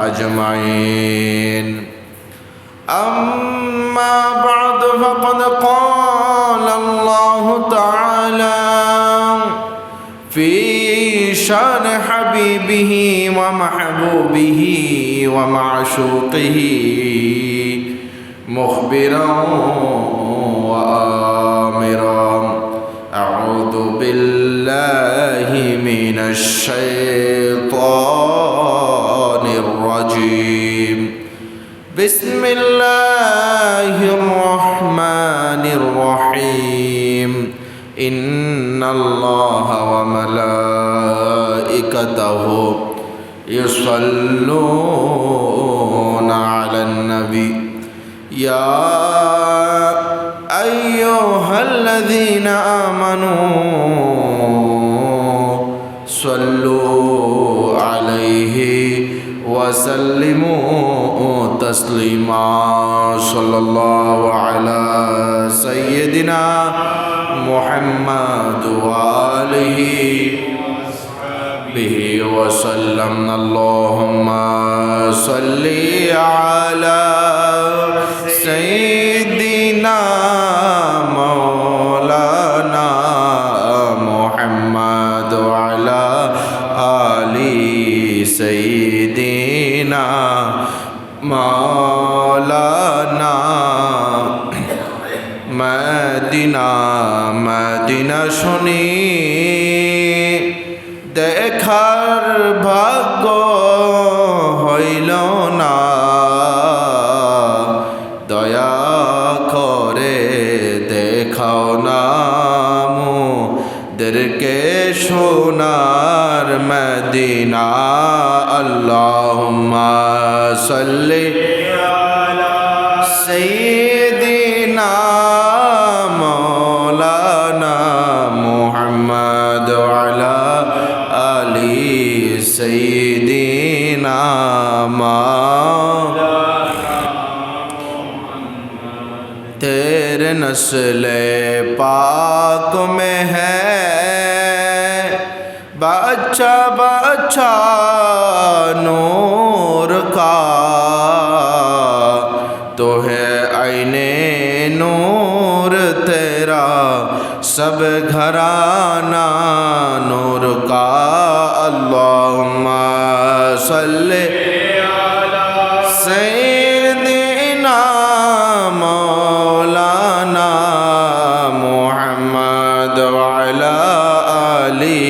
أجمعين أما بعد فقد قال الله تعالى في شان حبيبه ومحبوبه ومعشوقه مخبرا وآمرا أعوذ بالله من الشيطان الرجيم بسم الله الرحمن الرحيم إن الله وملائكته يصلون على النبي يا أيها الذين آمنوا صلوا عليه وسلموا تسليما صلى الله على سيدنا محمد وآله به وسلم اللهم صل على سيدنا مولانا محمد وعلى آل سيدنا مولانا Medina Medina শুনি দেখার ভাগ্য হইল না দয়া করে দেখাও না মোদেরকে সোনার মদিনা আল্লাহুম্মা সাল্লি আলা সাইয়্যিদিনা مولانا محمد وعلى آل سيدنا तेरे नस्ल पाक में है बच्चा बच्चा नूर का तो है आईने नूर तेरा सब घराना नूर का अल्लाहुम्मा सल्ली अला सय्यिदिना मौलाना मुहम्मद व अला आलि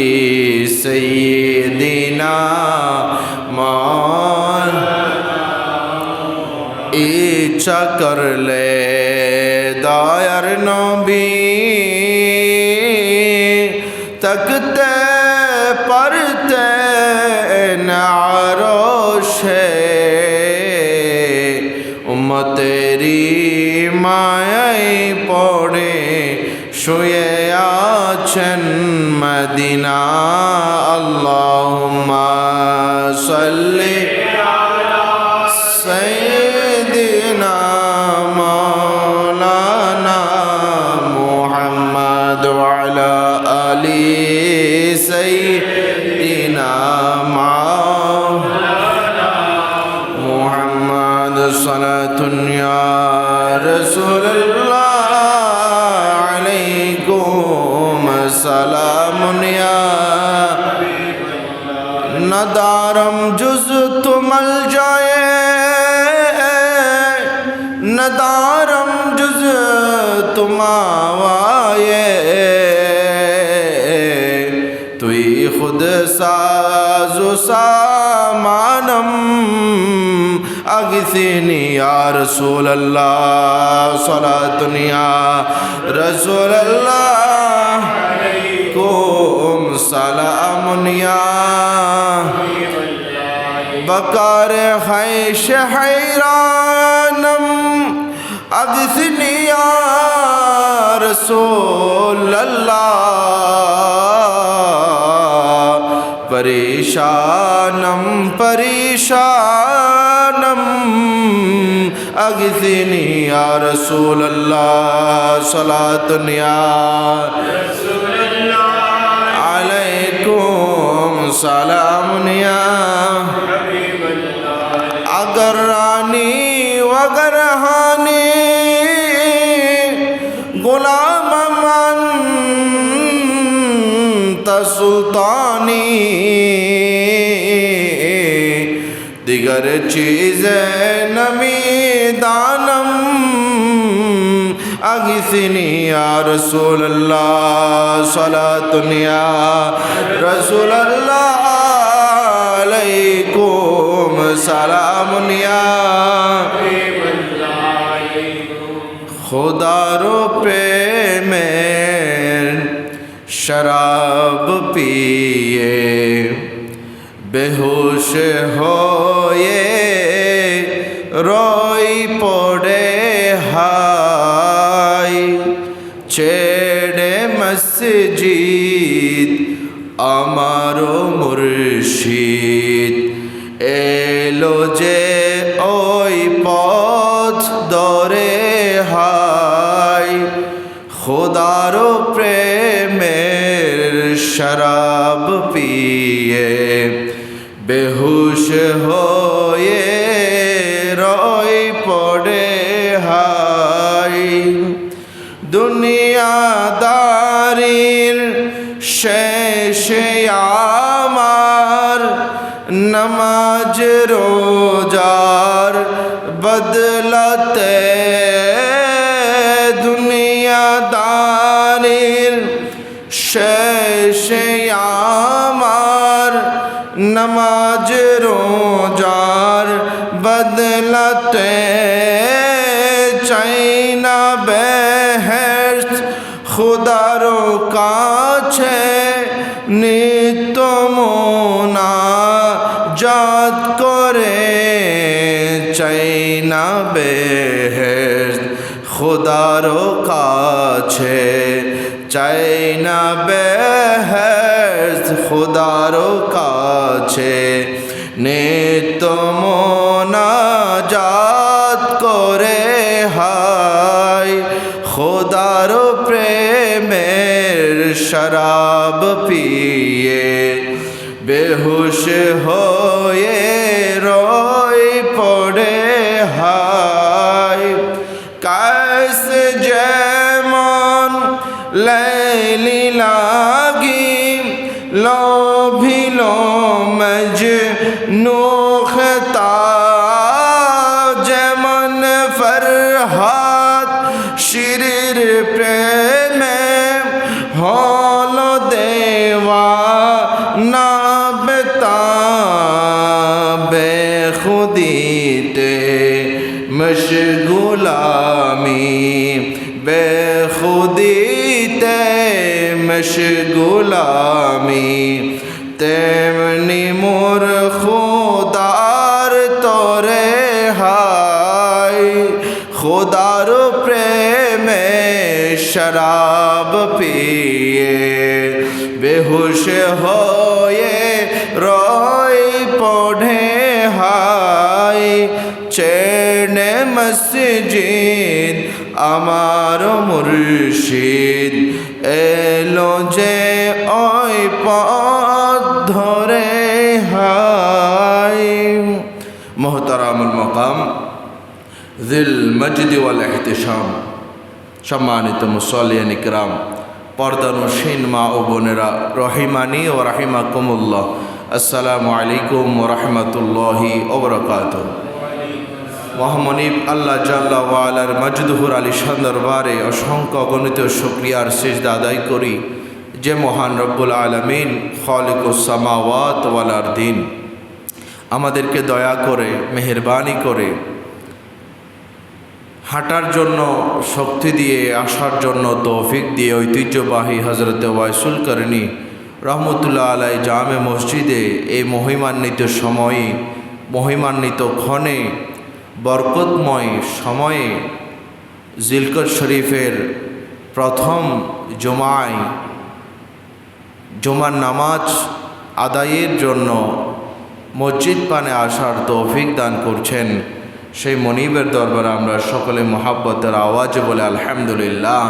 सय्यिदिना इच्छा कर ले दायर नबी तकते पढ़ते नारोशे उम्मतेरी मायाई पड़े শুয়ে আছেন মদিনা আল্লাহুম্মা সাল্লি আলা সাইয়্যিদিনা মাওলানা মুহাম্মদ ওয়া আলা আলি সাইয়্যিদিনা মাওলানা মুহাম্মদ সালাতুন ইয়া রাসূলুল্লাহ सलामुन या नदारम जुज तुमल जाए नदारम जुज तुमावाए तुई खुद साजो सामानम अगिसिनी या रसूल अल्लाह सलातुन या रसूल अल्लाह सलामुन या बकार खैश हैरानम अगसनी या रसूल अल्लाह परेशानम परेशानम अगसनी या रसूल अल्लाह सलातुन या रसूल अल्लाह अलैकुम सलामुन या हबीबल्लाह गरानी वगरहानी गुलाम मन सुल्तानी दिगर चीज़ नमी दानम अगिसनी या रसूल अल्लाह सलातुन या रसूल अल्लाह अलैकुम सलामुन या खुदा रो प्रेमेर शराब पिए बेहोश होए रोई पड़े हाय छेड़े मस्जिद आमारो मुर्शिद एलो जे ओई पथ दरे हाय खुदारो प्रेमेर शराब पिए बेहोश होए रोई पड़े हाय दुनियादारीर शेषे आमार नमाज रोजार बदलते दुनियादारीर शेषे आमार नमाज रोजार बदलते चाइना बेहर्स खुदारो काछे नित्य मोना जात करे चाइना बेहर्स खुदारो काछे चाइना बेहर्स खुदारो काछे नित्य मोना जात करे हाय खुदारो प्रेमेर शराब पिए बेहोश होए रोई पड़े हाय कैसे जेमन लैली लागी लोभिलो मजनू खता जेमन फरहाद शिरिर प्रेमे होलो देवा ना बता बेखुदीते मशगुलामी बेखुदीते मशगुलामी तेमनी मोर खुदार तोरे हाय खुदार प्रेमे शराब पिए बेहोश होए रोई पड़े हाय छेड़े मस्जिद आमारो मुर्शिद एलो जे ओई पथ धरे हाय मोहतरामुल मकाम जिल मजद वाल एहतिशाम सम्मानित मुसल्लियान इकराम पर्दानुशीन मा ओ बोनेरा रहिमानी व रहिमाकुमुल्लाह अस्सलामु अलैकुम व रहमतुल्लाहि व बरकातुहू মহামনিব আল্লাহ জাল্লা ওয়ালার মজদুহুর আলিশান দরবারে অসংখ্য অগণিত শুকরিয়ার সিজদা আদায় করি যে মহান রব্বুল আলামিন খালিকুস সামাওয়াত ওয়াল আরদিন আমাদেরকে দয়া করে মেহেরবানি করে হাঁটার জন্য শক্তি দিয়ে আসার জন্য তৌফিক দিয়ে ঐতিহ্যবাহী হযরত ওয়াইসুল করণী রহমতুল্লাহ আলাই জামে মসজিদে এই মহিমান্বিত সময়ে মহিমান্বিত ক্ষণে বরকতময় সময়ে জিলকত শরীফের প্রথম জুমার নামাজ আদায়ের জন্য মসজিদ পানে আসার তৌফিক দান করছেন সেই মনিবের দরবারে আমরা সকলে মোহাব্বতের আওয়াজে বলে আলহামদুলিল্লাহ।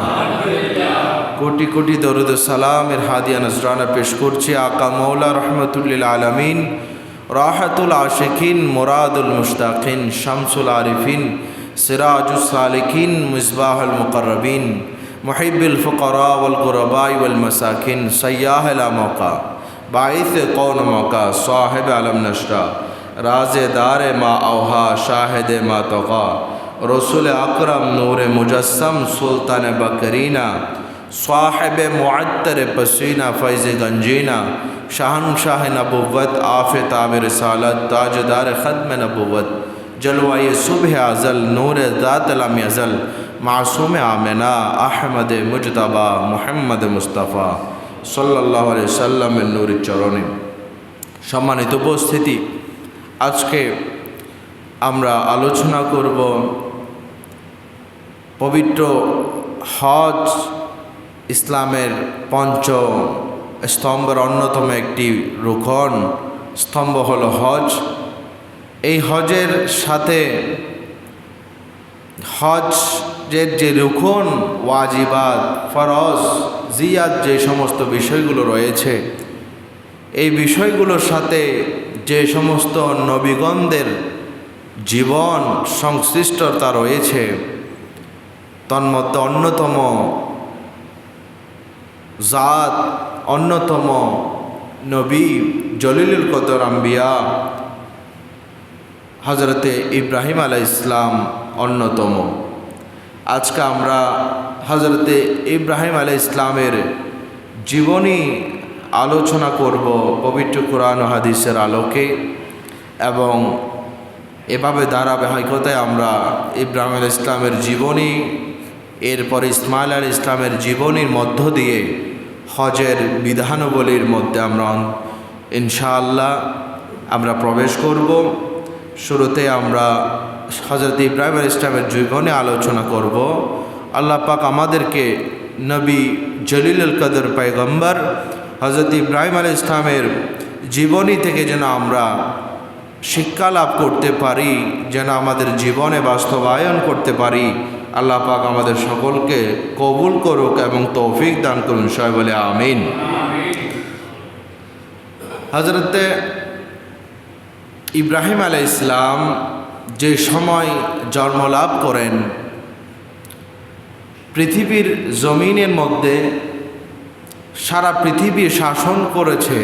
কোটি কোটি দরুদ সালামের হাদিয়া নজরানা পেশ করছি আকা মৌলা রহমতুল্লিল আলামিন রাহাতুল আশিকিন, মুরাদুল মুশতাকিন, শামসুল আরিফিন, সিরাজুস সালিকিন, মিসবাহুল মুকাররবিন, মুহিব্বুল ফুকারা ওয়াল গুরবা ওয়াল মাসাকিন, সাইয়্যাহ লা মওকা, বাঈস কওন মওকা, সাহিব আলম নশরা, রাজেদার মা আওহা, শাহিদ মা তগা, রসুল আকরম নূর মুজস্সম, সুলতান বকরিনা, साहिब मुअत्तर पसीना फैज़ गंजीना, शहनशाह नबुव्वत, आफ़ताब रिसालत, ताजदार ख़त्म नबुव्वत, जलवाए सुबह अज़ल, नूर ज़ात लम यज़ल, मासूम आमिना, अहमद मुजतबा, मुहम्मद मुस्तफ़ा सल्लल्लाहु अलैहि वसल्लम नूर चरणे। सम्मानित उपस्थिति, আজকে আমরা আলোচনা করব পবিত্র হজ, ইসলামের পঞ্চ স্তম্ভের অন্যতম একটি রুকন স্তম্ভ হলো হজ। এই হজের সাথে হজের যে রুকন, ওয়াজিবাত, ফরজ, জিয়াত, যে সমস্ত বিষয়গুলো রয়েছে, এই বিষয়গুলোর সাথে যে সমস্ত নবীগণদের জীবন সংশ্লিষ্টতা রয়েছে, তন্মধ্যে অন্যতম জাত, অন্যতম নবী, জলিলুল কদর আম্বিয়া হজরতে ইব্রাহিম আলাইহিস সালাম অন্যতম। আজকে আমরা হজরতে ইব্রাহিম আলাইহিস সালামের জীবনী আলোচনা করব পবিত্র কুরআন ও হাদিসের আলোকে, এবং এভাবে ধারাবাহিকতায় আমরা ইব্রাহিম আলাইহিস সালামের জীবনী, এরপর ইসমাইল আলাইহিস সালামের জীবনীর মধ্য দিয়ে হজের বিধানাবলীর মধ্যে আমরা ইনশাআল্লাহ আমরা প্রবেশ করব। শুরুতে আমরা হযরত ইব্রাহিম আলাইহিস সালামের জীবনে আলোচনা করব। আল্লাহ পাক আমাদেরকে নবী জলিলুল কদর পয়গম্বর হযরত ইব্রাহিম আলাইহিস সালামের জীবনী থেকে যেন আমরা শিক্ষা লাভ করতে পারি, যেন আমাদের জীবনে বাস্তবায়ন করতে পারি। আল্লাহ পাক আমাদের সকলকে কবুল করুক এবং তৌফিক দান করুন, সবাই বলে আমিন। হযরতে ইব্রাহিম আলাইহিস সালাম যে সময় জন্ম লাভ করেন, পৃথিবীর জমিনের মধ্যে সারা পৃথিবী শাসন করেছে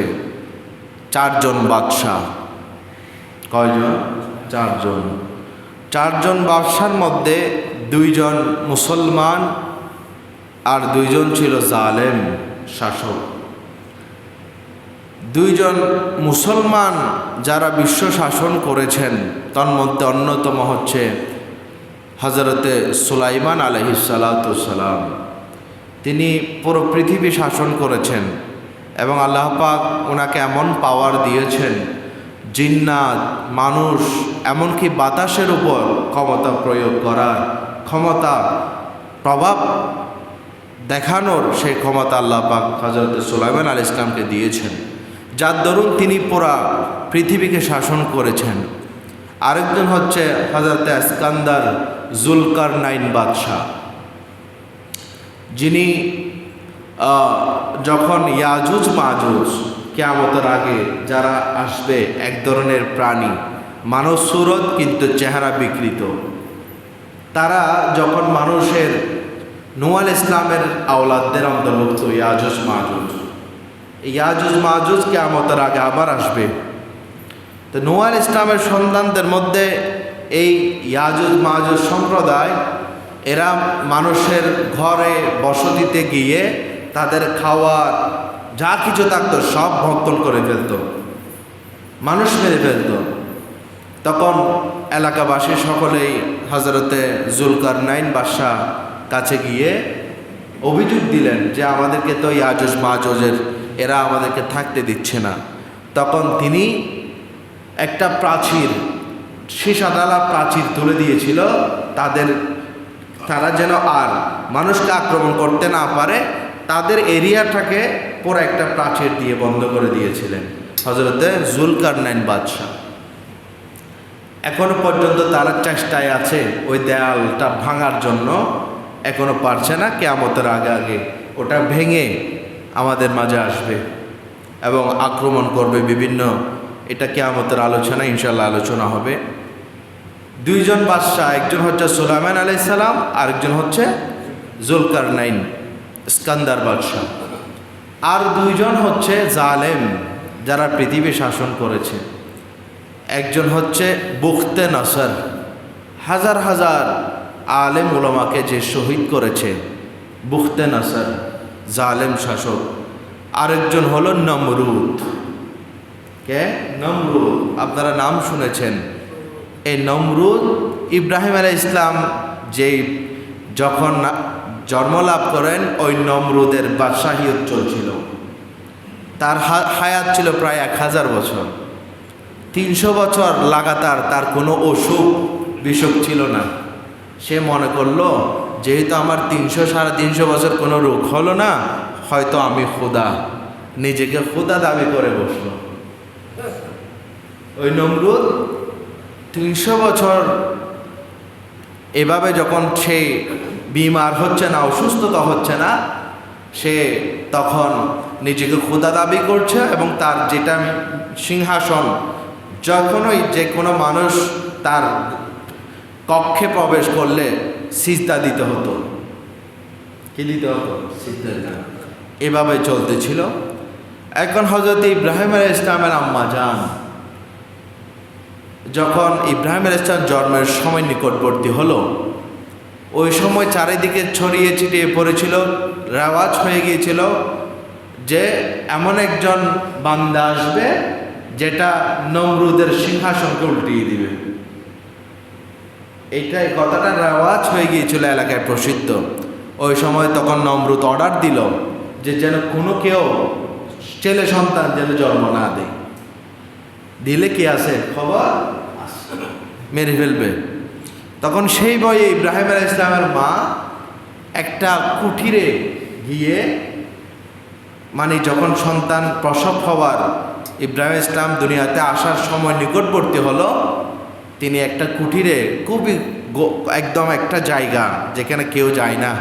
চারজন বাদশাহ। কয়জন? চারজন বাদশার মধ্যে দুইজন মুসলমান আর দুইজন ছিল জালেম শাসক। দুইজন মুসলমান যারা বিশ্ব শাসন করেছেন, তার মধ্যে অন্যতম হচ্ছে হযরতে সুলাইমান আলাইহিস সালাতু সালাম। তিনি পুরো পৃথিবী শাসন করেছেন এবং আল্লাহ পাক ওনাকে এমন পাওয়ার দিয়েছেন, জিন্নাত, মানুষ, এমনকি বাতাসের উপর ক্ষমতা প্রয়োগ করার ক্ষমতা, প্রভাব দেখানোর সেই ক্ষমতা আল্লাহ পাক হযরত সুলাইমান আলাইহিস সালামকে দিয়েছেন, যার দরুন তিনি পুরা পৃথিবীকে শাসন করেছেন। আরেকজন হচ্ছে হযরত ইস্কান্দার জুলকারনাইন বাদশাহ, যিনি যখন ইয়াজুজ মাজুজ কিয়ামতের আগে যারা আসবে, এক ধরনের প্রাণী, মানব সুরত কিন্তু চেহারা বিকৃত, তারা যখন মানুষের নূহ আলাইহিস সালামের আওলাদদের অন্তর্ভুক্ত ইয়াজুজ মাজুজ কিয়ামতের আগে আবার আসবে। তো নূহ আলাইহিস সালামের সন্তানদের মধ্যে এই ইয়াজুজ মাজুজ সম্প্রদায়, এরা মানুষের ঘরে বসতিতে গিয়ে তাদের খাওয়ার যা কিছু থাকতো সব ভক্ষণ করে ফেলত, মানুষ মেরে ফেলত। তখন এলাকাবাসী সকলেই হযরতে জুলকারনাইন বাদশাহ কাছে গিয়ে অভিযোগ দিলেন যে আমাদেরকে তো ইয়াজুজ মাজুজের এরা আমাদেরকে থাকতে দিচ্ছে না। তখন তিনি একটা প্রাচীর, সীসাডালা প্রাচীর তুলে দিয়েছিল, তারা যেন আর মানুষকে আক্রমণ করতে না পারে, তাদের এরিয়াটাকে পুরো একটা প্রাচীর দিয়ে বন্ধ করে দিয়েছিলেন হযরতে জুলকারনাইন বাদশাহ। এখনো পর্যন্ত তারা চেষ্টায় আছে ওই দেয়ালটা ভাঙার জন্য, এখনো পারছে না। কিয়ামতের আগে ওটা ভেঙে আমাদের মাঝে আসবে এবং আক্রমণ করবে বিভিন্ন এটা কিয়ামতের আলোচনা ইনশাআল্লাহ আলোচনা হবে। দুইজন বাদশাহ, একজন হচ্ছে সুলাইমান আলাইহিস সালাম, আরেকজন হচ্ছে জুলকারনাইন স্কান্দার বাদশাহ। আর দুইজন হচ্ছে জালেম যারা পৃথিবী শাসন করেছে। একজন হচ্ছে বুখতে নসর, হাজার হাজার আলেম উলামাকে যে শহীদ করেছে, বুখতে নসর জালেম শাসক। আরেকজন হলো নমরুদ। কে? নমরুদ। আপনারা নাম শুনেছেন। এই নমরুদ ইব্রাহিম আলাইহিস সালাম যেই যখন জন্ম লাভ করেন, ওই নমরুদের বাদশাহিয়ত চলছিল। তার হায়াত ছিল প্রায় 1000 বছর। 300 বছর লাগাতার তার কোনো অসুখ বিসুখ ছিল না। সে মনে করলো যেহেতু আমার 300-350 বছর কোনো রোগ হলো না, হয়তো আমি খোদা, নিজেকে খোদা দাবি করে বসলো। ওই নমরুদ 300 বছর এভাবে যখন সে বিমার হচ্ছে না, অসুস্থতা হচ্ছে না, সে তখন নিজেকে খোদা দাবি করছে এবং তার যেটা সিংহাসন, যখনই যে কোনো মানুষ তার কক্ষে প্রবেশ করলে সিজদা দিতে হতো। কি দিতে হতো? সিজদা দিতে হতো। এভাবে চলতেছিল। এখন হযরত ইব্রাহিম আলাইহিস সালামের আম্মা জান যখন ইব্রাহিম আলাইহিস সালাম জন্মের সময় নিকটবর্তী হলো, ওই সময় চারিদিকে ছড়িয়ে ছিটিয়ে পড়েছিল, রেওয়াজ হয়ে গিয়েছিল যে এমন একজন বান্দা আসবে যেটা নমরুদের সিংহাসনকে উল্টিয়ে দিবে। এইটাই কথাটা রেওয়াজ হয়ে গিয়েছিল, এলাকায় প্রসিদ্ধ। ওই সময় তখন নমরুদ অর্ডার দিল যে যেন কোনো কেউ ছেলে সন্তান যেন জন্ম না দেয়, দিলে কি আছে খবর মেরে ফেলবে। তখন সেই ভয়ে ইব্রাহিম আলাইহিস সালামের মা একটা কুঠিরে গিয়ে, মানে যখন সন্তান প্রসব হওয়ার ইব্রাহিম ইসলাম দুনিয়াতে আসার সময় নিকটবর্তী হলো, তিনি একটা কুঠিরে, খুবই একদম একটা জায়গা যেখানে কেউ যায় না,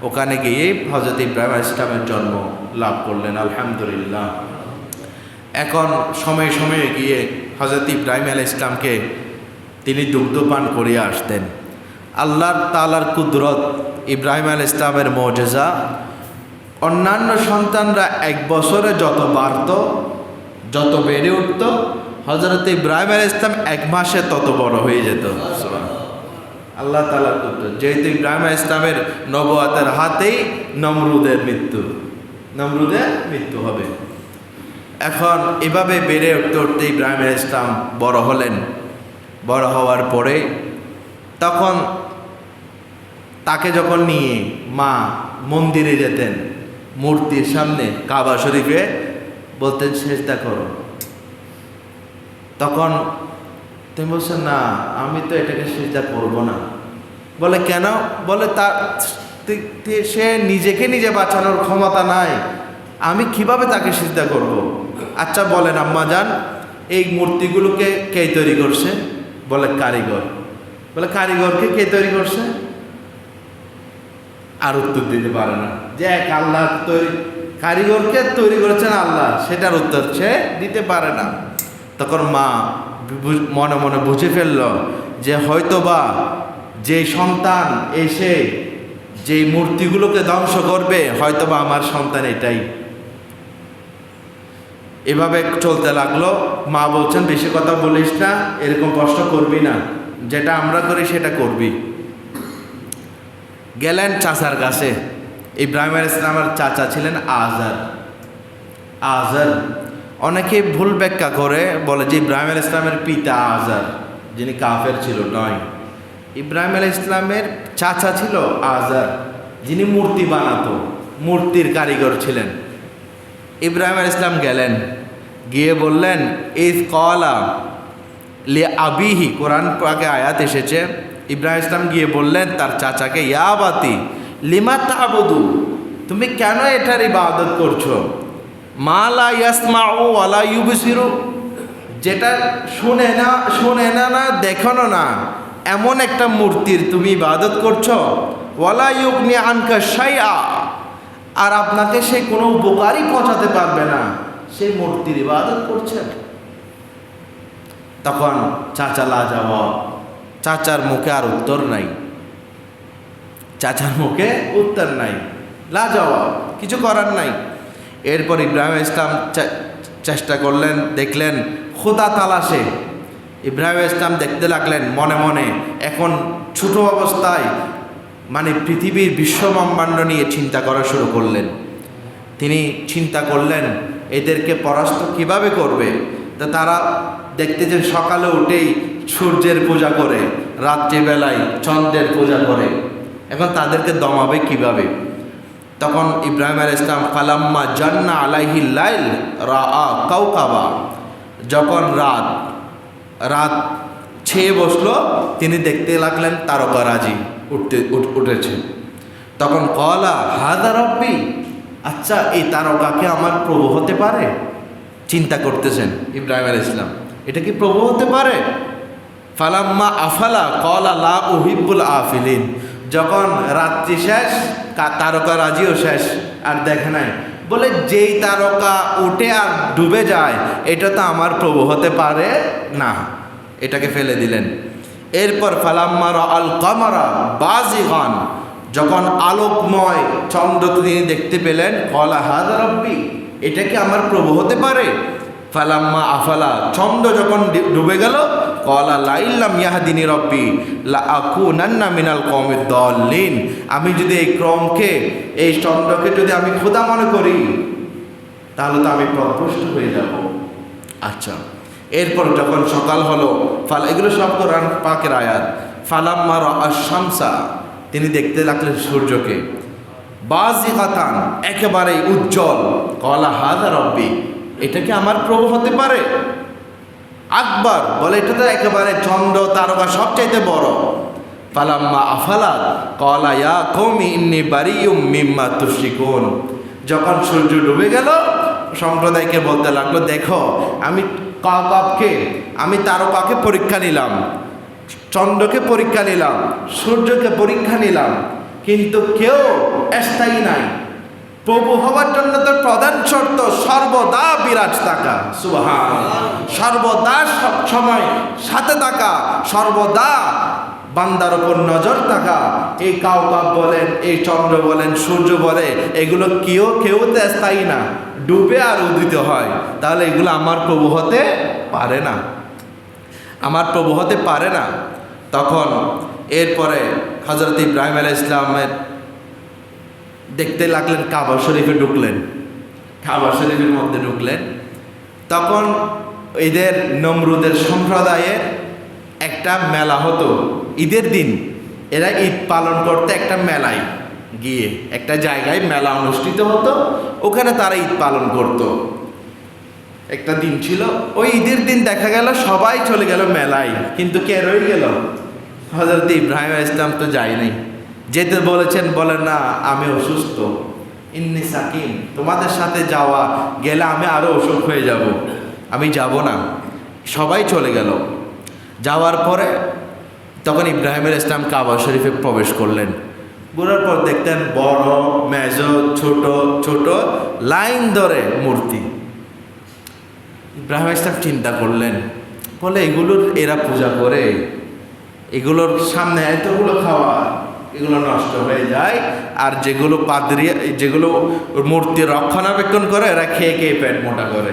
ওখানে গিয়ে হযরত ইব্রাহিম আলাইহিস সালামের জন্ম লাভ করলেন। আলহামদুলিল্লাহ। এখন সময়ে সময়ে গিয়ে হযরত ইব্রাহিম আলাইহিস সালামকে তিনি দুগ্ধপান করিয়ে আসতেন। আল্লাহ তাআলার কুদরত, ইব্রাহিম আলাইহিস সালামের মুজিজা, অন্যান্য সন্তানরা 1 বছরে যত বাড়ত, যত বেড়ে উঠত, হযরত ইব্রাহিম আলাইহিস সালাম 1 মাসে তত বড় হয়ে যেত। আল্লাহ তাআলার কুদরত। যেহেতু ইব্রাহিম আলাইহিস সালামের নবুয়তের হাতেই নমরুদের মৃত্যু হবে। এখন এভাবে বেড়ে উঠতে উঠতে ইব্রাহিম আলাইহিস সালাম বড় হলেন। বড় হওয়ার পরে তখন তাকে যখন নিয়ে মা মন্দিরে যেতেন, মূর্তির সামনে কাবা শরীফে বলতেন সিজদা করো, তখন তিনি বলছেন না, আমি তো এটাকে সিজদা করব না। বলে কেন? বলে তার সে নিজেকে নিজে বাঁচানোর ক্ষমতা নাই, আমি কিভাবে তাকে সিজদা করব? আচ্ছা বলেন আম্মা জান, এই মূর্তিগুলোকে কে তৈরি করছে? বলে কারিগর। বলে কারিগরকে কে তৈরি করছে? আর উত্তর দিতে পারে না যে এক আল্লাহ তৈরি, কারিগরকে তৈরি করেছেন আল্লাহ, সেটার উত্তর সে দিতে পারে না। তখন মা মনে মনে বুঝে ফেলল যে হয়তোবা যে সন্তান এসে যে মূর্তিগুলোকে ধ্বংস করবে, হয়তোবা আমার সন্তান এটাই। এভাবে চলতে লাগলো। মা বলছেন বেশি কথা বলিস না, এরকম প্রশ্ন করবি না, যেটা আমরা করি সেটা করবি। গেলেন চাচার কাছে। ইব্রাহিম আলাইহিস সালামের চাচা ছিলেন আজার। অনেকে ভুল ব্যাখ্যা করে বলে যে ইব্রাহিম আলাইহিস সালামের পিতা আজার, যিনি কাফের ছিল, নয়। ইব্রাহিম আলাইহিস সালামের চাচা ছিল আজার, যিনি মূর্তি বানাতো, মূর্তির কারিগর ছিলেন। ইব্রাহিম আলাইহিস সালাম গেলেন, গিয়ে বললেন ইজ ক্বালা লি আবিহি, কোরআন পাকে আয়াত এসেছে। ইব্রাহিম ইসলাম গিয়ে বললেন তার চাচাকে, ইয়া আবাতি লিমা তা'বুদু, তুমি কেন এটার ইবাদত করছো? মা লা ইয়াসমাউ ওয়া লা ইউবসিরু, যেটা শুনে না দেখো না, এমন একটা মূর্তির তুমি ইবাদত করছো। ওয়া লা ইউগনি আনকা শাইআ, আর আপনাকে সে কোনো উপকারই পৌঁছাতে পারবে না, সেই মূর্তির ইবাদত করছেন। তখন চাচা লাজবাব, চাচার মুখে আর উত্তর নাই, চাচার মুখে উত্তর নাই, লাজবাব, কিছু করার নাই। এরপর ইব্রাহিম ইসলাম চেষ্টা করলেন, দেখলেন খোদা তালাশে। ইব্রাহিম ইসলাম দেখতে লাগলেন মনে মনে, এখন ছোট অবস্থায় মানে পৃথিবীর বিশ্বব্রহ্মাণ্ড নিয়ে চিন্তা করা শুরু করলেন। তিনি চিন্তা করলেন এদেরকে পরাস্ত কিভাবে করবে। তা তারা দেখতে যে সকালে উঠেই সূর্যের পূজা করে, রাত্রিবেলায় চন্দ্রের পূজা করে, এখন তাদেরকে দমাবে কিভাবে। তখন ইব্রাহিম আলাইহিস সালাম ফালাম্মা জান্না আলাইহিল লাইল রাআ কাওকাবা, যখন রাত ছেয়ে বসলো তিনি দেখতে লাগলেন তারকারাজি উঠেছে। তখন কলা হাদা রব্বি, আচ্ছা এই তারকাকে আমার প্রভু হতে পারে? চিন্তা করতেছেন ইব্রাহিম আলাইহিস সালাম, এটা কি প্রভু হতে পারে? ফালাম্মা আফালা কলা লা উহিব্বুল আফিলিন, যখন রাত্রি শেষ তারকারাজিও শেষ, আর দেখে নাই, বলে যেই তারকা উঠে আর ডুবে যায় এটা তো আমার প্রভু হতে পারে না, এটাকে ফেলে দিলেন। এরপর ফালাম্মা রাআল কামারা বাজিগান, যখন আলোকময় চন্দ্র তিনি দেখতে পেলেন, কলা হাযা রব্বি, এটা কি আমার প্রভু হতে পারে? ফালাম্মা আফালা, চন্দ্র যখন ডুবে গেল, কলা লাইল্লাম ইয়াহদিনী রব্বি লাআকুনান্না মিনাল কওমিদ দাল্লিন, আমি যদি এই ক্রমকে, এই চন্দ্রকে যদি আমি খোদা মনে করি তাহলে তো আমি পথভ্রষ্ট হয়ে যাব। আচ্ছা, এরপর যখন সকাল হলো, এগুলো সব কোরআন পাকের আয়াত। ফালাম্মা রাআশ শামসা, তিনি দেখতে লাগলেন সূর্যকে, বাজিগাতান, একেবারে উজ্জ্বল, কলা হাযা রব্বি, এটা কি আমার প্রভু হতে পারে? আকবার, বলে এটা তো একেবারে চন্দ্র তারকা সবচাইতে বড়। ফালাম্মা আফালাত কলা ইয়া কওমি ইন্নী বারিউম মিম্মা তুশরিকুন, যখন সূর্য ডুবে গেল সম্প্রদায়কে বলতে লাগলো, দেখো আমি কাওকাবকে, আমি তারকাকে পরীক্ষা নিলাম, চন্দ্রকে পরীক্ষা নিলাম, সূর্যকে পরীক্ষা নিলাম, কিন্তু কেউ স্থায়ী নাই। প্রভু হওয়ার জন্য তো প্রধান শর্ত সর্বদা বিরাজ থাকা, সুবহানাল্লাহ, সর্বদা সব সময় সাথে থাকা, সর্বদা বান্দার উপর নজর থাকা। এই কাওকাব বলেন, এই চন্দ্র বলেন, সূর্য বলে, এগুলো কেউ তো স্থায়ী না, ডুবে আর উদিত হয়। তাহলে এগুলো আমার প্রভু হতে পারে না, আমার প্রভু হতে পারে না। তখন এরপরে হযরত ইব্রাহিম আলাইহিস সালামের দেখতে লাগলেন কাবা শরীফে ঢুকলেন, কাবা শরীফের মধ্যে ঢুকলেন। তখন এদের নমরুদের সম্প্রদায়ের একটা মেলা হতো ঈদের দিন, এরা ঈদ পালন করতে একটা মেলায় গিয়ে একটা জায়গায় মেলা অনুষ্ঠিত হতো, ওখানে তারা ঈদ পালন করত। একটা দিন ছিল, ওই ঈদের দিন দেখা গেল সবাই চলে গেল মেলায়, কিন্তু কে রয়ে গেল? হযরত ইব্রাহিম আলাইহিস সালাম তো যায় নাই, যেতে বলেছেন, বলে না আমি অসুস্থ, ইন্নী সাকিম, তোমাদের সাথে যাওয়া গেলে আমি আরো অসুখ হয়ে যাব, আমি যাব না। সবাই চলে গেল। যাওয়ার পরে তখন ইব্রাহিম আলাইহিস সালাম কাবা শরীফে প্রবেশ করলেন। ঘোরার পর দেখতেন বড় মেজো ছোট ছোট লাইন ধরে মূর্তি। ইব্রাহিম আলাইহিস সালাম চিন্তা করলেন, বলে এগুলোর এরা পূজা করে, এগুলোর সামনে এতগুলো খাওয়া, এগুলো নষ্ট হয়ে যায়, আর যেগুলো পাদ্রী, যেগুলো মূর্তি রক্ষণাবেক্ষণ করে, এরা খেয়ে খেয়ে পেট মোটা করে।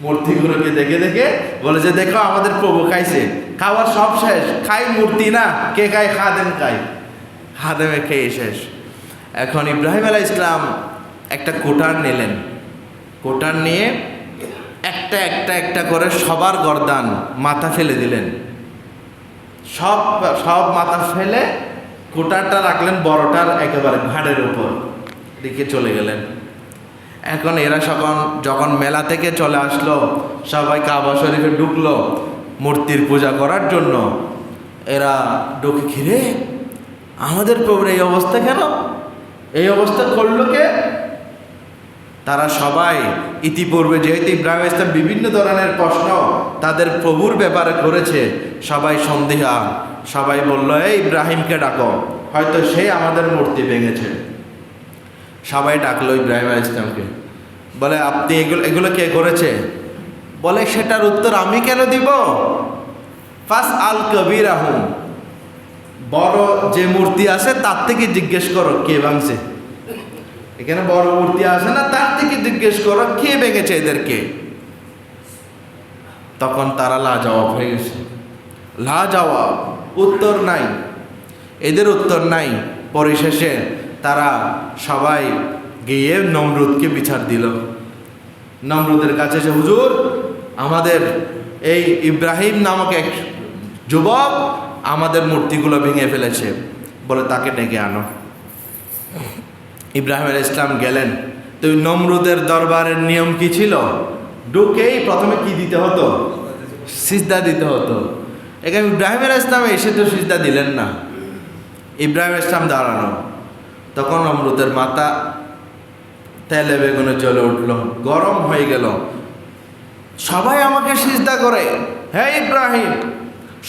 মূর্তিগুলোকে দেখে দেখে বলে যে দেখো আমাদের প্রভু খাইছে, খাওয়ার সব শেষ, খাই মূর্তি না, কে খায়? খাদেম খায়, খাদেমে খেয়ে শেষ। এখন ইব্রাহিম আলাইহিস সালাম একটা কোটার নিলেন, কোটার নিয়ে একটা একটা একটা করে সবার গর্দান মাথা ফেলে দিলেন, সব মাথা ফেলে কোটারটা রাখলেন বড়টার একেবারে ঘাড়ের উপর, দিকে চলে গেলেন। এখন এরা যখন মেলা থেকে চলে আসলো, সবাই কাবা শরীফে ঢুকলো মূর্তির পূজা করার জন্য। এরা ঢুকে, ঘিরে আমাদের প্রভুর এই অবস্থা কেন? এই অবস্থা করলো কে? তারা সবাই ইতিপূর্বে যেহেতু ইব্রাহিম আলাইহিস সালাম বিভিন্ন ধরনের প্রশ্ন তাদের প্রভুর ব্যাপারে করেছে, সবাই সন্দিহান। সবাই বলল, এই ইব্রাহিমকে ডাকো, হয়তো সে আমাদের মূর্তি ভেঙেছে। সবাই ডাকলো ইব্রাহিম আলাইহিস সালামকে, বলে আপনি এগুলো কে করেছে? বলে সেটার উত্তর আমি কেন দিব? ফাস আল কবির আহম, বড় যে মূর্তি আছে তার থেকে জিজ্ঞেস করো কে ভাঙছে। এখানে বড় মূর্তি আছে না, তার থেকে জিজ্ঞেস করো কে ভেঙেছে এদেরকে। তখন তারা লাজবাব হয়ে গেছে, লাজবাব, উত্তর নাই, এদের উত্তর নাই। পরিশেষে তারা সবাই গিয়ে নমরুদকে বিচার দিল। নমরুদের কাছে যে হুজুর, আমাদের এই ইব্রাহিম নামক এক যুবক আমাদের মূর্তিগুলো ভেঙে ফেলেছে, বলে তাকে ডেকে আনো। ইব্রাহিম আলাইহিস সালাম গেলেন। তো নমরুদের দরবারের নিয়ম কি ছিল? ঢুকেই প্রথমে কি দিতে হতো? সিজদা দিতে হতো। এখানে ইব্রাহিম আলাইহিস সালাম এসে তো সিজদা দিলেন না, ইব্রাহিম আলাইহিস সালাম দাঁড়ানো। তখন নমরুদের মাথা তেলে বেগুনে জ্বলে উঠল, গরম হয়ে গেল। সবাই আমাকে সিজদা করে, হ্যাঁ ইব্রাহিম,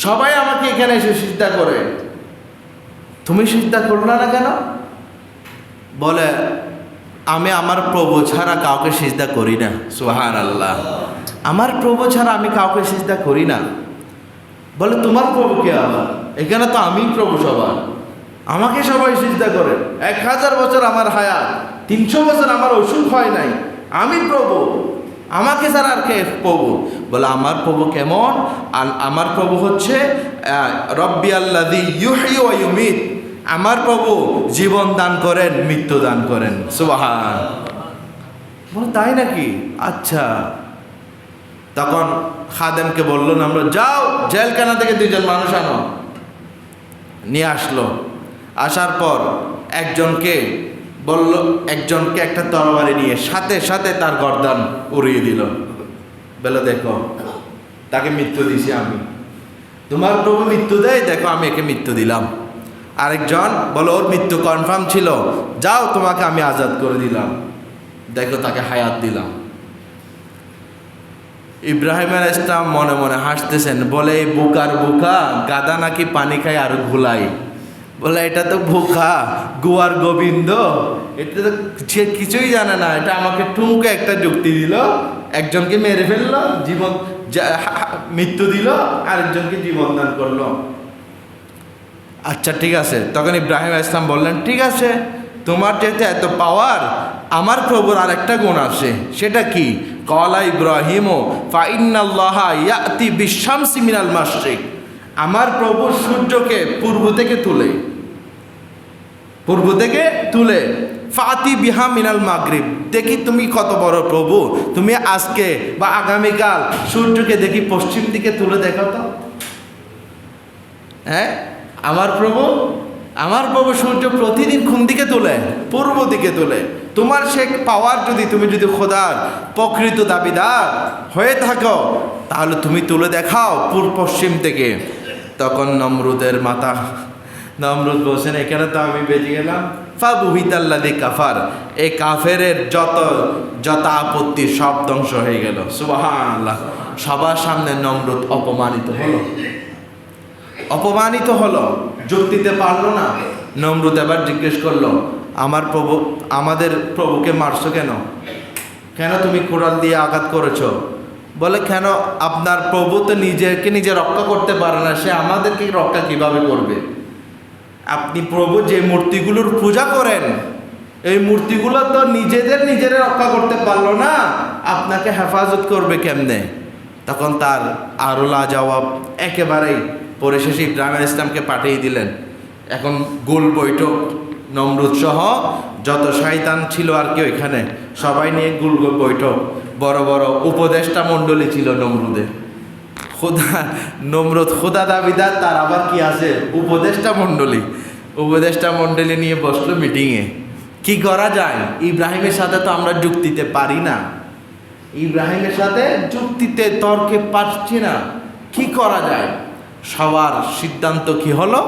সবাই আমাকে এখানে এসে সিজদা করে, তুমি সিজদা করলা না কেন? বলে আমি আমার প্রভু ছাড়া কাউকে সিজদা করি না। সুবহানাল্লাহ, আমার প্রভু ছাড়া আমি কাউকে সিজদা করি না। বলে তোমার প্রভু কে? আবার এখানে তো আমি প্রভু সবার, আমাকে সবাই সিজদা করে। 1000 বছর আমার হায়াত, 300 বছর আমার অসুখ হয় নাই, আমি প্রভু, আমাকে ছাড়া আর কে প্রভু? বলে আমার প্রভু কেমন? আমার প্রভু হচ্ছে রব্বি আল্লাযী ইউহয়ি ওয়া ইউমীত, আমার প্রভু জীবন দান করেন, মৃত্যু দান করেন। সুবহান। বলে তাই নাকি? আচ্ছা। তখন খাদেমকে বললো, আমরা যাও জেলখানা থেকে 2জন মানুষ আনো। নিয়ে আসলো। আসার পর একজনকে বলল, একজনকে একটা তরবারি নিয়ে সাথে সাথে তার গর্দান উড়িয়ে দিল। বলে দেখো, তাকে মৃত্যু দিছি আমি, তোমার প্রভু মৃত্যু দেয়, দেখো আমি একে মৃত্যু দিলাম। আরেকজন বলো ওর মৃত্যু কনফার্ম ছিল, যাও তোমাকে আমি আজাদ করে দিলাম, দেখো তাকে হায়াত দিলাম। ইব্রাহিম আলাইহিস সালাম মনে মনে হাসতেছেন, বলে এই বুকার বুকা, গাদা নাকি পানি খায় আর ঘুলাই। বলে এটা তো বোকা, গোয়ার গোবিন্দ, এটা তো সে কিছুই জানে না। এটা আমাকে টুমকে একটা যুক্তি দিল, একজনকে মেরে ফেললো, জীবন মৃত্যু দিল, আরেকজনকে জীবন দান করলো। আচ্ছা ঠিক আছে। তখন ইব্রাহিম আলাইহিস সালাম বললেন, ঠিক আছে, তোমার যেহেতু এত পাওয়ার, আমার প্রভুর আরেকটা গুণ আছে। সেটা কি? ক্বালা ইব্রাহিমু ফাইন্নাল্লাহা ইয়াতি বিশ-শামসি মিনাল মাশরিক, আমার প্রভু সূর্যকে পূর্ব থেকে তুলে ফাতি বিহা মিনাল মাগরিব, দেখি তুমি কত বড় প্রভু, তুমি আজকে বা আগামীকাল সূর্যকে দেখি পশ্চিম দিকে তুলে দেখো তো। হ্যাঁ, আমার প্রভু সূর্য প্রতিদিন কোন দিকে তোলে? পূর্ব দিকে তোলে। তোমার সে পাওয়ার তুমি যদি খোদার প্রকৃত দাবিদার হয়ে থাকো, তাহলে তুমি তুলে দেখাও পশ্চিম থেকে। তখন নমরুদ বলছেন, এখানে তো আমি বেঁচে গেলাম। ফাবুহিতাল্লাযী কাফার, এই কাফেরের যত আপত্তি সব ধ্বংস হয়ে গেল। সুবহানাল্লাহ। সবার সামনে নমরুদ অপমানিত হলো, যুক্তিতে পারলো না। নমরুদ এবার জিজ্ঞেস করলো, আমাদের প্রভুকে মারছো কেন? কেন তুমি কোরআন দিয়ে আঘাত করেছো? বলে কেন? আপনার প্রভু তো নিজে রক্ষা করতে পারে না, সে আমাদেরকে রক্ষা কিভাবে করবে? আপনি প্রভু যে মূর্তিগুলোর পূজা করেন, এই মূর্তিগুলো তো নিজেরা রক্ষা করতে পারলো না, আপনাকে হেফাজত করবে কেমনে? তখন তার আরো লাজবাব একেবারেই। পরিশেষে ইব্রাহিম আলাইহিস সালামকে পাঠিয়ে দিলেন। এখন গোল বৈঠক, নমরুদ সহ যত শয়তান ছিল আর কি ওইখানে, সবাই নিয়ে গোল বৈঠক। বড় বড় উপদেষ্টা মণ্ডলী ছিল নমরুদের। নমরুদ খোদা দাবিদার, তার আবার কি আছে উপদেষ্টা মণ্ডলী নিয়ে বসলো মিটিংয়ে। কি করা যায়? ইব্রাহিমের সাথে তো আমরা যুক্তিতে পারি না, ইব্রাহিমের সাথে যুক্তিতে তর্কে পারছি না, কি করা যায়? সবার সিদ্ধান্ত কি হলো?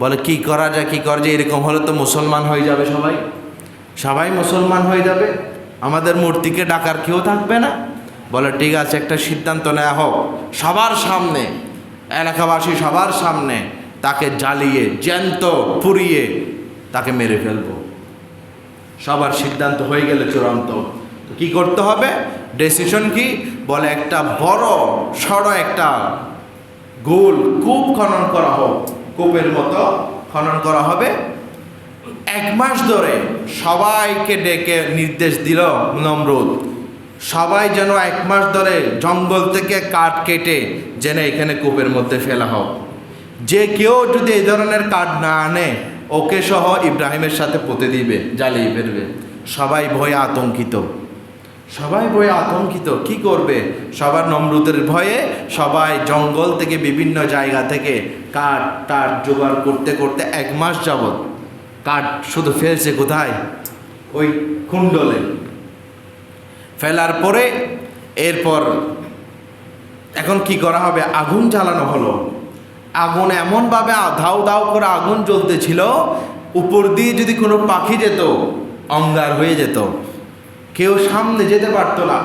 বলে কি করা যায়, এরকম হলে তো মুসলমান হয়ে যাবে, সবাই মুসলমান হয়ে যাবে, আমাদের মূর্তিকে ডাকার কেউ থাকবে না। বলে ঠিক আছে, একটা সিদ্ধান্ত নেওয়া হোক, সবার সামনে, এলাকাবাসী সবার সামনে তাকে জ্বালিয়ে জ্যান্ত পুড়িয়ে তাকে মেরে ফেলবো। সবার সিদ্ধান্ত হয়ে গেলে চূড়ান্ত। কি করতে হবে? ডিসিশন কি? বলে একটা বড় সড় একটা গোল কূপ খনন করা হোক, কূপের মতো খনন করা হবে। 1 মাস ধরে সবাইকে ডেকে নির্দেশ দিল নমরুদ, সবাই যেন 1 মাস ধরে জঙ্গল থেকে কাঠ কেটে যেন এখানে কূপের মধ্যে ফেলা হোক। যে কেউ যদি এই ধরনের কাঠ না আনে, ওকে সহ ইব্রাহিমের সাথে পুঁতে দিবে, জ্বালিয়ে ফেলবে। সবাই ভয়ে আতঙ্কিত, কি করবে? সবার নমরুদের ভয়ে সবাই জঙ্গল থেকে বিভিন্ন জায়গা থেকে কাঠ জোগাড় করতে করতে 1 মাস যাবত কাঠ শুধু ফেলছে কোথায়? ওই কুণ্ডলে। ফেলার পরে এরপর এখন কি করা হবে? আগুন জ্বালানো হলো। আগুন এমনভাবে ধাউ ধাউ করে আগুন জ্বলতেছিল, উপর দিয়ে যদি কোনো পাখি যেত অঙ্গার হয়ে যেত, কেউ সামনে যেতে পারতো না।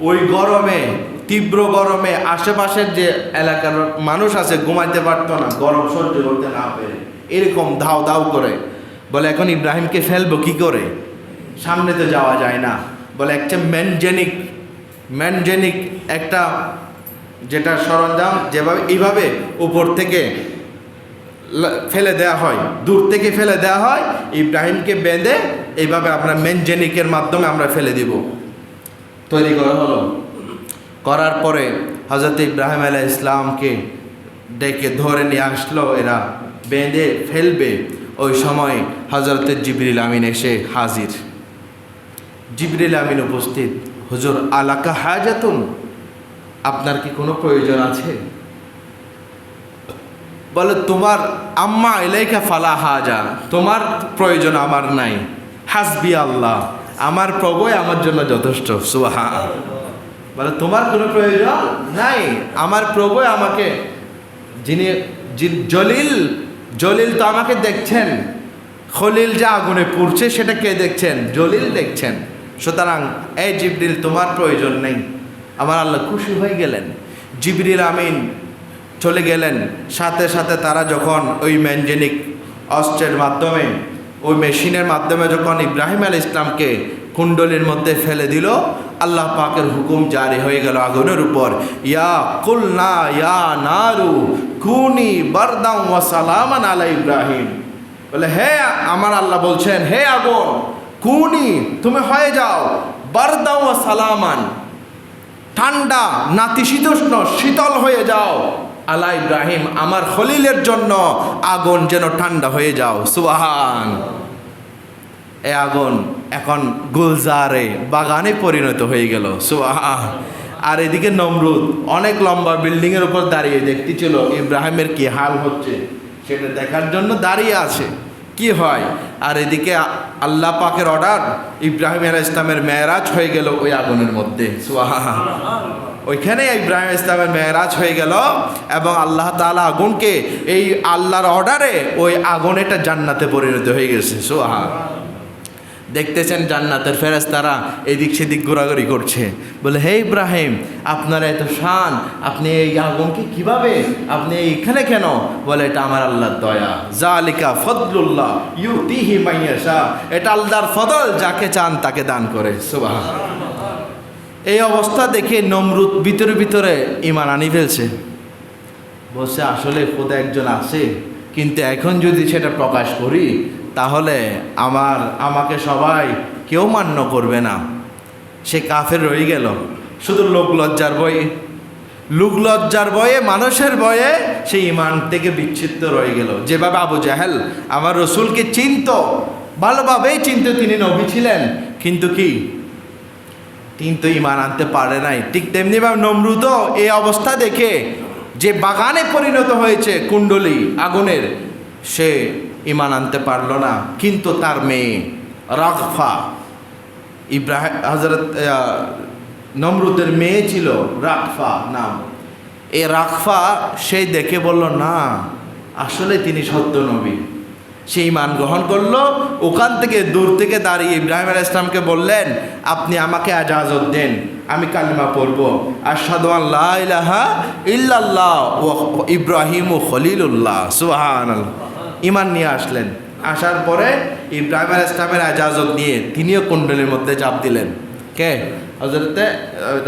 ওই গরমে, তীব্র গরমে আশেপাশের যে এলাকার মানুষ আছে ঘুমাইতে পারতো না, গরম সহ্য করতে না পেরে এরকম ধাউ ধাউ করে। বলে এখন ইব্রাহিমকে ফেলবো কি করে? সামনে তো যাওয়া যায় না। বলে একটা ম্যানজেনিক একটা যেটা সরঞ্জাম, যেভাবে এইভাবে উপর থেকে ফেলে দেওয়া হয়, দূর থেকে ফেলে দেওয়া হয়, ইব্রাহিমকে বেঁধে এইভাবে আমরা ম্যানজেনিকের মাধ্যমে আমরা ফেলে দিব। তৈরি করা হলো। করার পরে হযরত ইব্রাহিম আলাইহিস ইসলামকে ডেকে ধরে নিয়ে আসলো, এরা বেঁধে ফেলবে। ওই সময় হযরত জিবরিল আমিন এসে হাজির। জিবরিল আমিন উপস্থিত। হুজুর, আলাকা হাজাতুন, আপনার কি কোনো প্রয়োজন আছে? বলে তোমার আম্মা ইলাইকা ফালা হাজা, তোমার প্রয়োজন আমার নাই। হাসবি আল্লাহ, আমার প্রভুই আমার জন্য যথেষ্ট। সুবহান। বলে তোমার কোনো প্রয়োজন নাই, আমার প্রভুই আমাকে, যিনি জলিল তো আমাকে দেখছেন, খলিল যা আগুনে পুড়ছে সেটা কে দেখছেন? জলিল দেখছেন। সুতরাং এই জিবরিল তোমার প্রয়োজন নেই। আমার আল্লাহ খুশি হয়ে গেলেন। জিবরিল আমিন চলে গেলেন। সাথে সাথে তারা যখন ওই ম্যানজেনিক অস্ত্রের মাধ্যমে, ওই মেশিনের মাধ্যমে যখন ইব্রাহিম আলাইহিস ইসলামকে কুণ্ডলীর মধ্যে ফেলে দিল, আল্লাহ পাকের হুকুম জারি হয়ে গেল আগুনের উপর। ইয়া কুলনা ইয়া নারু কুনি বারদাম ওয়া সালামান আলা ইব্রাহিম। বলে হে আমার আল্লাহ বলছেন, হে আগুন, কুনি তুমি হয়ে যাও বারদাম ওয়া সালামান, ঠান্ডা নাতিশীতোষ্ণ শীতল হয়ে যাও, আলা ইব্রাহিম, আমার খলিলের জন্য আগুন যেন ঠান্ডা হয়ে যাও। সুবহান। এ আগুন এখন গুলজারে, বাগানে পরিণত হয়ে গেল। সুবহান। আর এদিকে নমরুদ অনেক লম্বা বিল্ডিংয়ের উপর দাঁড়িয়ে দেখতেছিল ইব্রাহিমের কি হাল হচ্ছে, সেটা দেখার জন্য দাঁড়িয়ে আছে কি হয়। আর এদিকে আল্লাহ পাকের অর্ডার, ইব্রাহিম আলাইহিস ইসলামের মেরাজ হয়ে গেল ওই আগুনের মধ্যে। সুবহান। ওইখানে ইব্রাহিম ইসলামের মেরাজ হয়ে গেল এবং আল্লাহ তাআলা আগুনকে, এই আল্লাহর অর্ডারে ওই আগুন এটা জান্নাতে পরিণত হয়ে গেছে। সুবহান। দেখতেছেন জান্নাতের ফেরেশতারা এদিক সেদিক ঘোরাঘুরি করছে। বলে হে ইব্রাহিম, আপনার এত শান, আপনি এই আগুনকে কিভাবে, আপনি এইখানে কেন? বলে এটা আমার আল্লাহর দয়া। জালিকা ফদলুল্লাহ ইউতিহি মান ইয়াশা, এটা আল্লাহর ফদল, যাকে চান তাকে দান করে। সুবহান। এই অবস্থা দেখে নমরুদ ভিতরে ভিতরে ঈমান আনি ফেলছে। বলছে আসলে খোদা একজন আছে, কিন্তু এখন যদি সেটা প্রকাশ করি তাহলে আমাকে সবাই কেউ মান্য করবে না। সে কাফের রয়ে গেল, শুধু লোক লজ্জার ভয়ে, মানুষের ভয়ে সে ঈমান থেকে বিচ্ছিন্ন রয়ে গেল। যেভাবে আবু জাহেল আমার রসুলকে চিনত, ভালোভাবেই চিনত, তিনি নবী ছিলেন, কিন্তু ঈমান আনতে পারে নাই। ঠিক তেমনিভাবে নমরুদও এই অবস্থা দেখে, যে বাগানে পরিণত হয়েছে কুণ্ডলী আগুনের, সে ঈমান আনতে পারল না। কিন্তু তার মেয়ে রাগফা, হযরত নমরুদের মেয়ে ছিল রাগফা নাম। এই রাগফা সেই দেখে বলল না, আসলে তিনি সত্য নবী। সে ঈমান গ্রহণ করলো। ওখান থেকে দূর থেকে দাঁড়িয়ে ইব্রাহিম আলাইহিস সালামকে বললেন, আপনি আমাকে ইজাজত দেন, আমি কালিমা পড়ব, আশহাদু আল্লা ইলাহা ইল্লাল্লাহ ওয়া ইব্রাহিমু খলিলুল্লাহ। সুবহানাল্লাহ। ঈমান নিয়ে আসলেন। আসার পরে ইব্রাহিম আলাইহিস সালামের ইজাজত নিয়ে তিনিও কুণ্ডলীর মধ্যে চাপ দিলেন। কে? হযরতে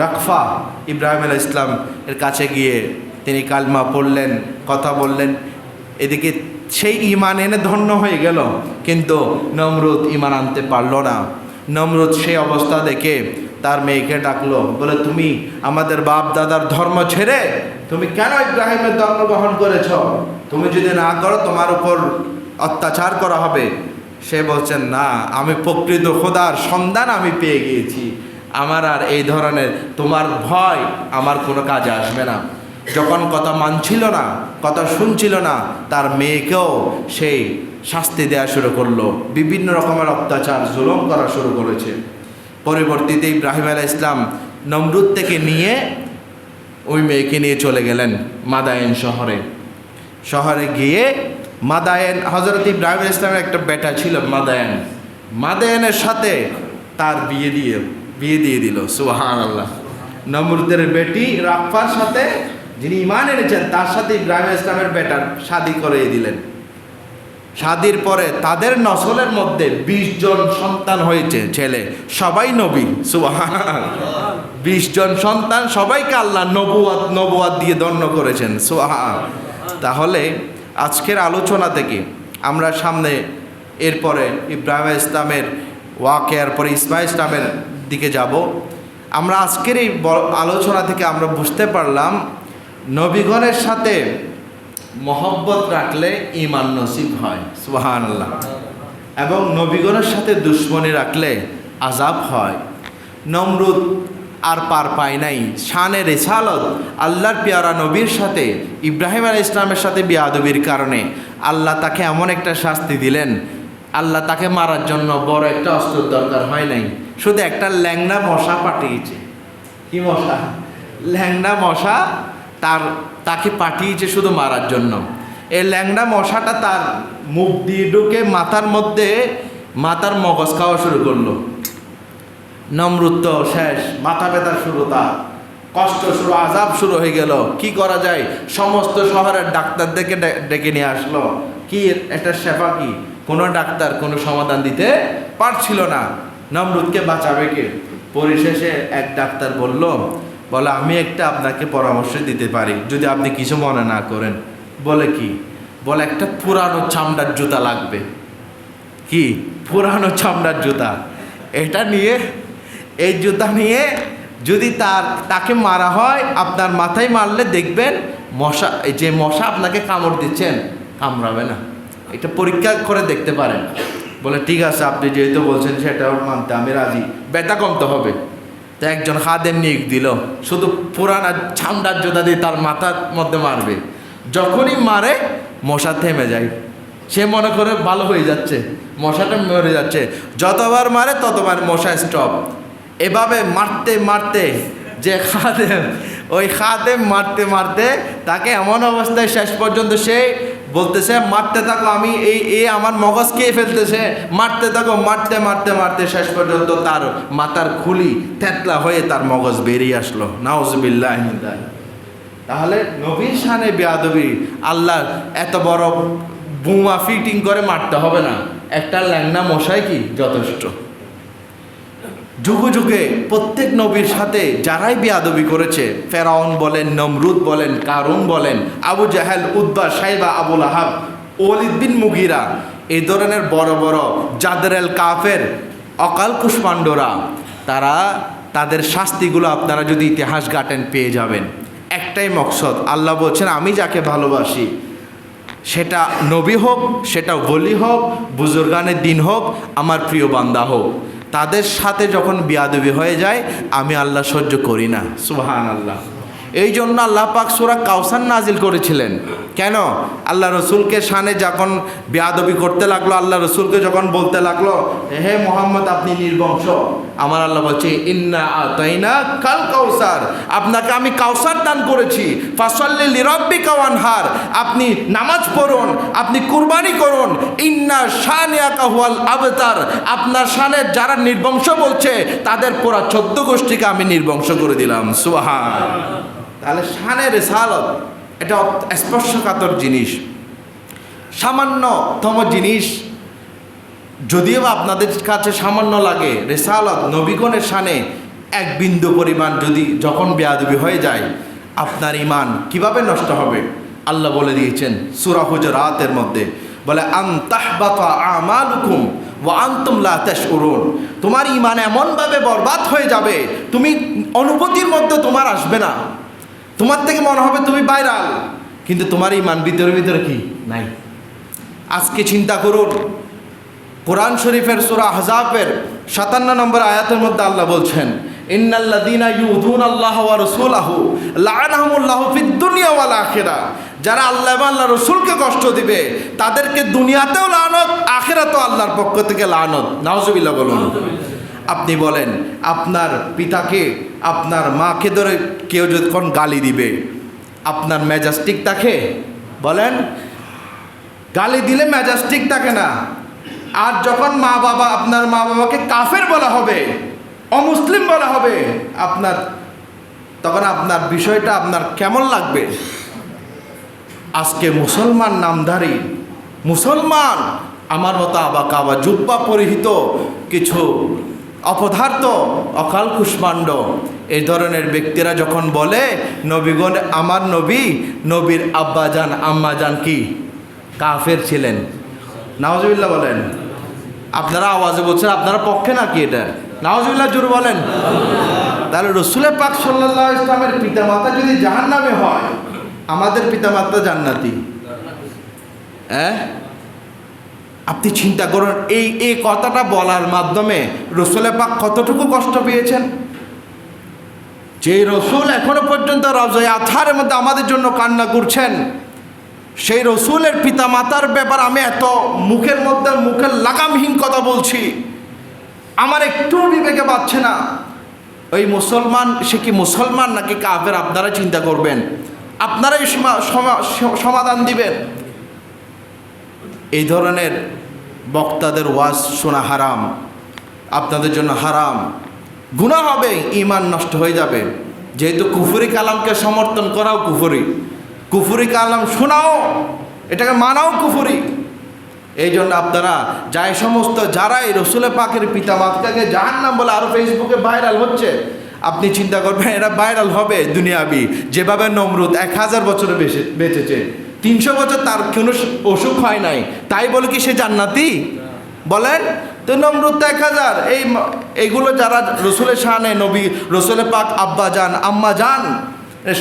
রাকফা ইব্রাহিম আলাইহিস সালাম এর কাছে গিয়ে তিনি কালমা পড়লেন, কথা বললেন। এদিকে সেই ঈমান এনে ধন্য হয়ে গেল, কিন্তু নমরুদ ঈমান আনতে পারল না। নমরুদ সেই অবস্থা দেখে তার মেয়েকে ডাকলো, বলে তুমি আমাদের বাপ দাদার ধর্ম ছেড়ে তুমি কেন ইব্রাহিমের ধর্ম গ্রহণ করেছ? তুমি যদি না করো তোমার উপর অত্যাচার করা হবে। সে বলছেন, না, আমি প্রকৃত খোদার সন্ধান আমি পেয়ে গিয়েছি, আমার আর এই ধরনের তোমার ভয় আমার কোনো কাজে আসবে না। যখন কথা মানছিল না, কথা শুনছিল না, তার মেয়েকেও সেই শাস্তি দেওয়া শুরু করলো, বিভিন্ন রকমের অত্যাচার জুলুম করা শুরু করেছে। পরবর্তীতে ইব্রাহিম আলাইহিস সালাম নমরুদ থেকে নিয়ে ওই মেয়েকে নিয়ে চলে গেলেন মাদায়েন শহরে গিয়ে মাদায়েন, হযরত ইব্রাহিম আলাইহিস সালামের একটা বেটা ছিল মাদায়েনের সাথে তার বিয়ে দিয়ে দিল। সুবহানাল্লাহ। নমরুদের বেটি রাকফার সাথে, যিনি ঈমান এনেছেন, তার সাথে ইব্রাহিম আলাইহিস সালামের বেটার শাদী করিয়ে দিলেন। শাদীর পরে তাদের নসলের মধ্যে 20 জন সন্তান হয়েছে, ছেলে, সবাই নবী। সুবহানাল্লাহ। 20 জন সন্তান, সবাইকে আল্লাহ নবুয়াত দিয়ে ধন্য করেছেন। সুবহানাল্লাহ। তাহলে আজকের আলোচনা থেকে আমরা সামনে এরপরে ইব্রাহিম আলাইহিস সালামের ওয়াকিয়ার পরে ইসমাঈল ইসলামের দিকে যাব। আমরা আজকের এই আলোচনা থেকে আমরা বুঝতে পারলাম নবীগণের সাথে মহব্বত রাখলে ঈমান নসিব হয়। সুবহানাল্লাহ। এবং নবীগণের সাথে দুশমনি রাখলে আযাব হয়। নমরুদ আর পার পায় নাই শানে রিসালত, আল্লাহর পেয়ারা নবীর সাথে ইব্রাহিম আলাইহিস সালামের সাথে বিয়াদবির কারণে আল্লাহ তাকে এমন একটা শাস্তি দিলেন, আল্লাহ তাকে মারার জন্য বড় একটা অস্ত্রের দরকার হয় নাই, শুধু একটা ল্যাংড়া মশা পাঠিয়েছে। কি মশা? ল্যাংড়া মশা তাকে পাঠিয়েছে শুধু মারার জন্য। এই ল্যাংড়া মশাটা তার মুখ দিয়ে ঢুকে মাথার মগজ খাওয়া শুরু করলো। নমরুদ তো শেষ, মাথা ব্যথা শুরু, তার কষ্ট শুরু, আযাব শুরু হয়ে গেল। কি করা যায়? সমস্ত শহরের ডাক্তারদেরকে ডেকে নিয়ে আসলো। কি একটা শেফা, কি কোনো ডাক্তার কোনো সমাধান দিতে পারছিল না। নমরুদকে বাঁচাবে কে? পরিশেষে এক ডাক্তার বলে আমি একটা আপনাকে পরামর্শ দিতে পারি, যদি আপনি কিছু মনে না করেন। বলে কি? বলে একটা পুরানো চামড়ার জুতা লাগবে। কি? পুরানো চামড়ার জুতা। এই জুতা নিয়ে যদি তাকে মারা হয়, আপনার মাথায় মারলে দেখবেন মশা আপনাকে কামড় দিচ্ছেন, কামড়াবে না। এটা পরীক্ষা করে দেখতে পারেন। বলে ঠিক আছে, আপনি যেহেতু বলছেন সেটাও মানতে আমি রাজি, ব্যথা কমতে হবে। তো একজন খাদেম নিয়োগ দিল, শুধু পুরানা চামড়ার জুতা দিয়ে তার মাথার মধ্যে মারবে। যখনই মারে মশা থেমে যায়, সে মনে করে ভালো হয়ে যাচ্ছে, মশাটা মরে যাচ্ছে। যতবার মারে ততবার মশা স্টপ। এভাবে মারতে যে খাদেম মারতে তাকে এমন অবস্থায় শেষ পর্যন্ত সে বলতেছে, মারতে থাকো, আমি আমার মগজ খেয়ে ফেলতেছে, মারতে থাকো। মারতে শেষ পর্যন্ত তার মাথার খুলি থেতলা হয়ে তার মগজ বেরিয়ে আসলো। নাউজুবিল্লাহ। তাহলে নবীর শানে বেয়াদবি, আল্লাহ এত বড় বোমা ফিটিং করে মারতে হবে না, একটা ল্যাংড়া মশাই কি যথেষ্ট। যুগে যুগে প্রত্যেক নবীর সাথে যারাই বেয়াদবি করেছে, ফেরাউন বলেন, নমরুদ বলেন, কারুন বলেন, আবু জাহেল, উতবা, সাইবা, আবুল আহাব, ওয়ালিদ বিন মুগিরা, এই ধরনের বড় বড় জাদরেল কাফের অকাল কুষ্মাণ্ডরা, তাদের শাস্তিগুলো আপনারা যদি ইতিহাস ঘাটেন পেয়ে যাবেন। একটাই মকসদ, আল্লাহ বলছেন আমি যাকে ভালোবাসি, সেটা নবী হোক, সেটা ওলি হোক, বুজুর্গানের দিন হোক, আমার প্রিয় বান্দা হোক, তাদের সাথে যখন বিয়াদবি হয়ে যায় আমি আল্লাহ সহ্য করি না। সুবহানাল্লাহ। এই জন্য আল্লাহ পাক সূরা কাউসার নাজিল করেছিলেন। কেন? আল্লাহ রসুলকে শানে যখন বেয়াদবি করতে লাগলো, আল্লাহ রসুলকে যখন বলতে লাগলো, হে মোহাম্মদ আপনি নির্বংশ, আমার আল্লাহ বলছে ইন্না আতাইনা কাল কাউসার, আপনাকে আমি কাউসার দান করেছি, ফাসাল্লি লিরাব্বিকা ওয়ানহার, আপনি নামাজ পড়ুন, আপনি কুরবানি করুন, ইন্না শানিয়াকা হুয়াল আবতার, আপনার শানে যারা নির্বংশ বলছে তাদের পুরা 14 গোষ্ঠীকে আমি নির্বংশ করে দিলাম। সুবহানাল্লাহ। তাহলে শানে রিসালত এটা স্পর্শকাতর জিনিস, সামান্যতম জিনিস, যদিও আপনাদের কাছে সামান্য লাগে। রিসালত নবীগণের শানে এক বিন্দু পরিমাণ যখন বেয়াদবি হয়ে যায়, আপনার ইমান কিভাবে নষ্ট হবে? আল্লাহ বলে দিয়েছেন সূরা হুজুরাতের মধ্যে, বলে আনতাহবাতা আমালুকুম ওয়া আনতুম লা তাশউরুন। তোমার ইমান এমনভাবে বরবাদ হয়ে যাবে, তুমি অনুভূতির মধ্যে তোমার আসবে না, তোমার থেকে মনে হবে তুমি ভাইরাল, কিন্তু তোমার ইমান ভিতরে ভিতরে কি নাই। আজকে চিন্তা করুন, কোরআন শরীফের সূরা আহজাবের 57 নম্বর আয়াতের মধ্যে আল্লাহ বলছেন, ইন্নাল্লাযীনা ইউযুনাল্লাহা ওয়া রাসূলাহু লাআনাহুমুল্লাহু ফিদ দুনিয়া ওয়াল আখিরাহ। যারা আল্লাহ এবং আল্লাহর রাসূলকে কষ্ট দিবে তাদেরকে দুনিয়াতেও লানত, আখিরাতেও আল্লাহর পক্ষ থেকে লানত। নাউজুবিল্লাহ বলুন। আপনি বলেন, আপনার পিতাকে, আপনার মাকে ধরে কেউ যখন গালি দিবে, আপনার মেজাজ ঠিক থাকে? বলেন, গালি দিলে মেজাজ ঠিক থাকে না। আর যখন আপনার মা বাবাকে কাফের বলা হবে, অমুসলিম বলা হবে, তখন আপনার বিষয়টা আপনার কেমন লাগবে? আজকে মুসলমান নামধারী মুসলমান, আমার মতো আবা জুব্বা পরিহিত কিছু অপদার্থ, অকাল কুষ্মাণ্ড, এই ধরনের ব্যক্তিরা যখন বলে নবীগণ, আমার নবীর আব্বাজান আম্মাজান কি কাফের ছিলেন, নাউজুবিল্লাহ বলেন। আপনারা আওয়াজে বলছেন, আপনারা পক্ষে নাকি এটা? নাউজুবিল্লাহ জোর বলেন। তাহলে রাসূল পাক সাল্লাল্লাহু আলাইহি ওয়াসাল্লামের পিতামাতা যদি জাহান্নামে হয়, আমাদের পিতামাতা জান্নাতি। আপনি চিন্তা করুন, এই কথাটা বলার মাধ্যমে রাসূল পাক কতটুকু কষ্ট পেয়েছেন। যে রাসূল এখনো পর্যন্ত রওজায়ে আতহারের মধ্যে আমাদের জন্য কান্না করছেন, সেই রাসূলের পিতামাতার ব্যাপার আমি এত মুখের লাগামহীন কথা বলছি, আমার একটু বিবেকে পাচ্ছে না। ওই মুসলমান, সে কি মুসলমান নাকি কাফের? আপনারা চিন্তা করবেন, আপনারাই সমাধান দিবেন। এই ধরনের বক্তাদের ওয়াজ শোনা হারাম, আপনাদের জন্য হারাম, গুনাহ হবে, ঈমান নষ্ট হয়ে যাবে। যেহেতু কুফরি কালামকে সমর্থন করাও কুফরি কালাম শোনাও, এটাকে মানাও কুফরি। এই জন্য আপনারা যারাই রাসূল পাকের পিতামাতাকে জাহান্নাম বলে আরও ফেসবুকে ভাইরাল হচ্ছে, আপনি চিন্তা করবেন এরা ভাইরাল হবে দুনিয়াবি। যেভাবে নমরুদ 1000 বছরে বেঁচেছে, 300 বছর তার কোনো অসুখ হয় নাই, তাই বলে কি সে জান্নাতি? বলেন তো। নমরুদ 1000, এইগুলো যারা রাসূলের শানে, রাসূল পাক আব্বা জান আম্মা জান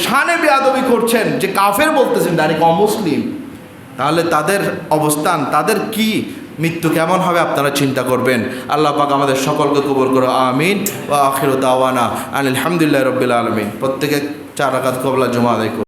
শানে বেয়াদবি করছেন, যে কাফের বলতেছেন, ডাইরেক্ট অমুসলিম, তাহলে তাদের অবস্থান, তাদের কি মৃত্যু কেমন হবে আপনারা চিন্তা করবেন। আল্লাহ পাক আমাদের সকলকে কবুল করো, আমিন। ওয়া আখিরু দাওয়ানা আলহামদুলিল্লাহি রাব্বিল আলামিন। প্রত্যেকে 4 রাকাত ক্বাবলা জুমা আদায় করুন।